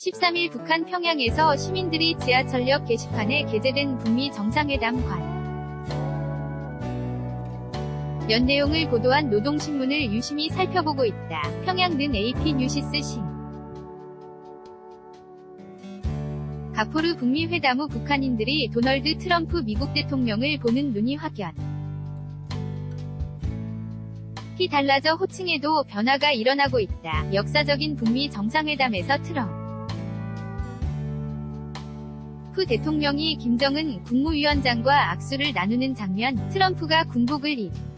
13일 북한 평양에서 시민들이 지하철역 게시판에 게재된 북미 정상회담 관 연 내용을 보도한 노동신문을 유심히 살펴보고 있다. 평양는 AP 뉴시스 신 가포르 북미 회담 후 북한인들이 도널드 트럼프 미국 대통령을 보는 눈이 확연. 히 달라져 호칭에도 변화가 일어나고 있다. 역사적인 북미 정상회담에서 트럼프 대통령이 김정은 국무위원장과 악수를 나누는 장면, 트럼프가 군복을 입은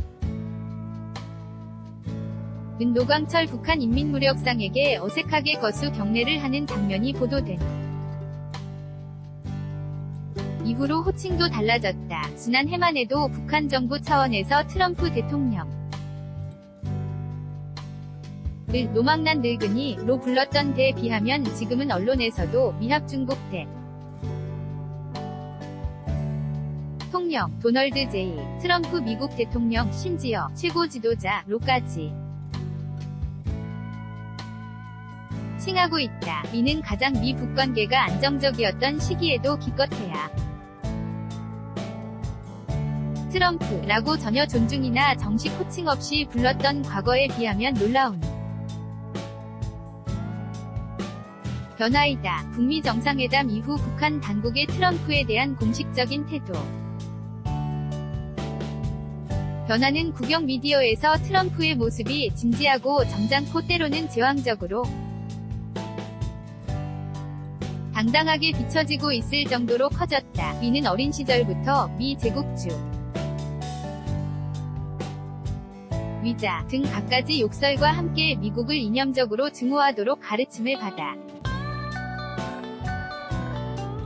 노광철 북한 인민무력상에게 어색하게 거수 경례를 하는 장면이 보도된 이후로 호칭도 달라졌다. 지난 해만 해도 북한 정부 차원에서 트럼프 대통령 을 노망난 늙은이로 불렀던 데에 비하면 지금은 언론에서도 미합중국 대통령, 도널드 J. 트럼프 미국 대통령, 심지어 최고 지도자로까지 칭하고 있다. 이는 가장 미-북 관계가 안정적이었던 시기에도 기껏해야 트럼프라고 전혀 존중이나 정식 호칭 없이 불렀던 과거에 비하면 놀라운 변화이다. 북미 정상회담 이후 북한 당국의 트럼프에 대한 공식적인 태도 변화는 국영 미디어에서 트럼프의 모습이 진지하고 점잖고 때로는 제왕적으로 당당하게 비춰지고 있을 정도로 커졌다. 이는 어린 시절부터 미 제국주 위자 등 갖가지 욕설과 함께 미국을 이념적으로 증오하도록 가르침을 받아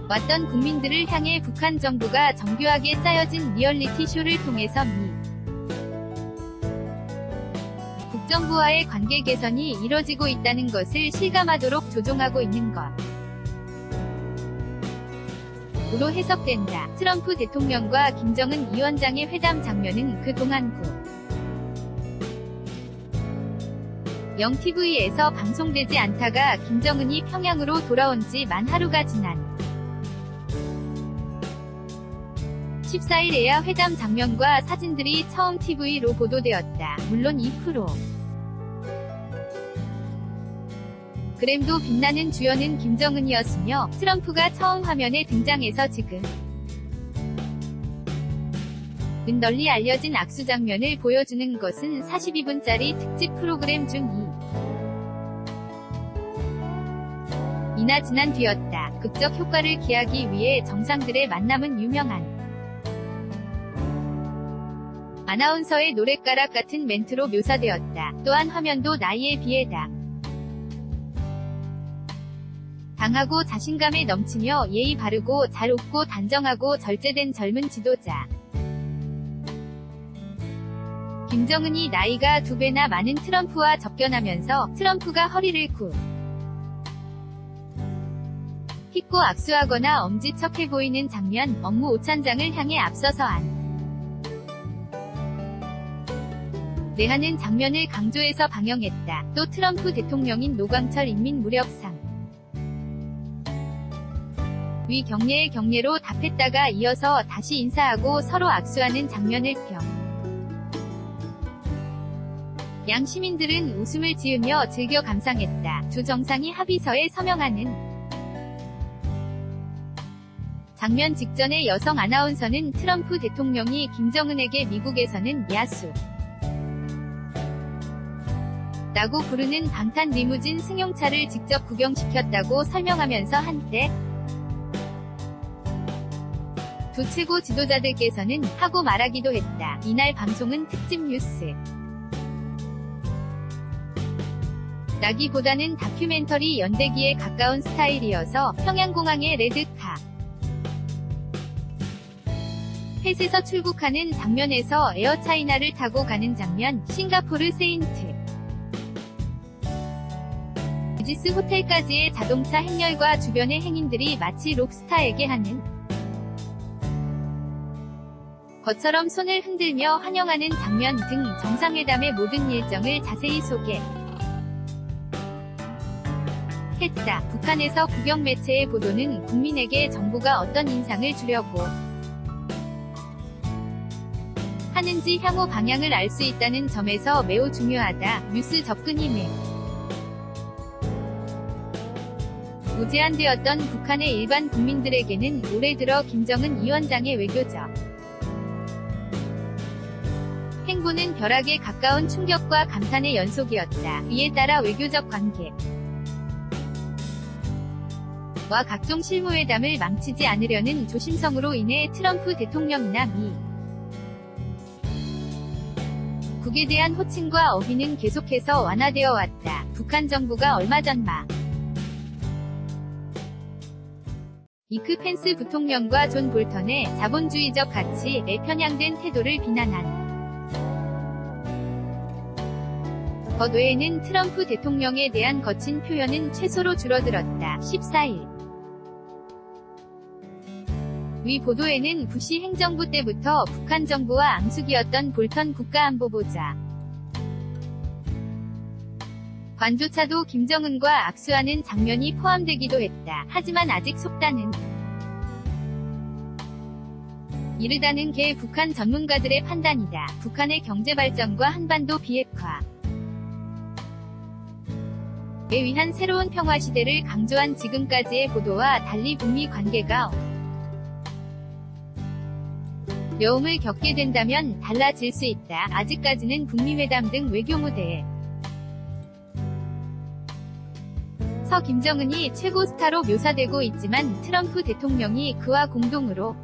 왔던 국민들을 향해 북한 정부가 정교하게 짜여진 리얼리티 쇼를 통해서 미 국정부와의 관계 개선이 이뤄지고 있다는 것을 실감하도록 조종하고 있는 것 으로 해석된다. 트럼프 대통령과 김정은 위원장의 회담 장면은 그동안 영TV에서 방송되지 않다가 김정은이 평양으로 돌아온 지 만 하루가 지난 14일에야 회담 장면과 사진들이 처음 TV로 보도되었다. 물론 이 프로그램도 빛나는 주연은 김정은이었으며 트럼프가 처음 화면에 등장해서 지금은 널리 알려진 악수 장면을 보여주는 것은 42분짜리 특집 프로그램 중 이나 지난 뒤였다. 극적 효과를 기하기 위해 정상들의 만남은 유명한 아나운서의 노랫가락 같은 멘트로 묘사되었다. 또한 화면도 나이에 비해 당하고 자신감에 넘치며 예의 바르고 잘 웃고 단정하고 절제된 젊은 지도자 김정은이 나이가 2배나 많은 트럼프와 접견하면서 트럼프가 허리를 딛고 악수하거나 엄지척해 보이는 장면, 업무 오찬장을 향해 앞서서 내하는 장면을 강조해서 방영했다. 또 트럼프 대통령인 노광철 인민무력상 위 경례의 경례로 답했다가 이어서 다시 인사하고 서로 악수하는 장면을 양 시민들은 웃음을 지으며 즐겨 감상했다. 두 정상이 합의서에 서명하는 장면 직전에 여성 아나운서는 트럼프 대통령이 김정은에게 미국에서는 야수 라고 부르는 방탄 리무진 승용차를 직접 구경시켰다고 설명하면서 한때 두 최고 지도자들께서는 하고 말하기도 했다. 이날 방송은 특집 뉴스 라기보다는 다큐멘터리 연대기에 가까운 스타일이어서 평양공항의 레드카 펫에서 출국하는 장면에서 에어차이나를 타고 가는 장면, 싱가포르 세인트 루지스 호텔까지의 자동차 행렬과 주변의 행인들이 마치 록스타에게 하는 것처럼 손을 흔들며 환영하는 장면 등 정상회담의 모든 일정을 자세히 했다. 북한에서 국영 매체의 보도는 국민에게 정부가 어떤 인상을 주려고 하는지 향후 방향을 알 수 있다는 점에서 매우 중요하다. 뉴스 접근 힘에 무제한되었던 북한의 일반 국민들에게는 올해 들어 김정은 위원장의 외교적 행보는 벼락에 가까운 충격과 감탄의 연속이었다. 이에 따라 외교적 관계 와 각종 실무회담을 망치지 않으려는 조심성으로 인해 트럼프 대통령이나 미 북에 대한 호칭과 어휘는 계속해서 완화되어 왔다. 북한 정부가 얼마 전 이크 펜스 부통령과 존 볼턴의 자본주의적 가치에 편향된 태도를 비난한 것 외에는 트럼프 대통령에 대한 거친 표현은 최소로 줄어들었다. 14일 위 보도에는 부시 행정부 때부터 북한 정부와 앙숙이었던 볼턴 국가안보보좌 관조차도 김정은과 악수하는 장면이 포함되기도 했다. 하지만 아직 속단은 이르다는 게 북한 전문가들의 판단이다. 북한의 경제 발전과 한반도 비핵화 에 위한 새로운 평화 시대를 강조한 지금까지의 보도와 달리 북미 관계가 어려움을 겪게 된다면 달라질 수 있다. 아직까지는 북미 회담 등 외교 무대에 서 김정은이 최고 스타로 묘사되고 있지만 트럼프 대통령이 그와 공동으로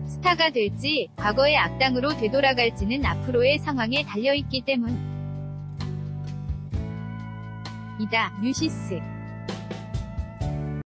스타가 될지 과거의 악당으로 되돌아갈지는 앞으로의 상황에 달려있기 때문이다. 뉴시스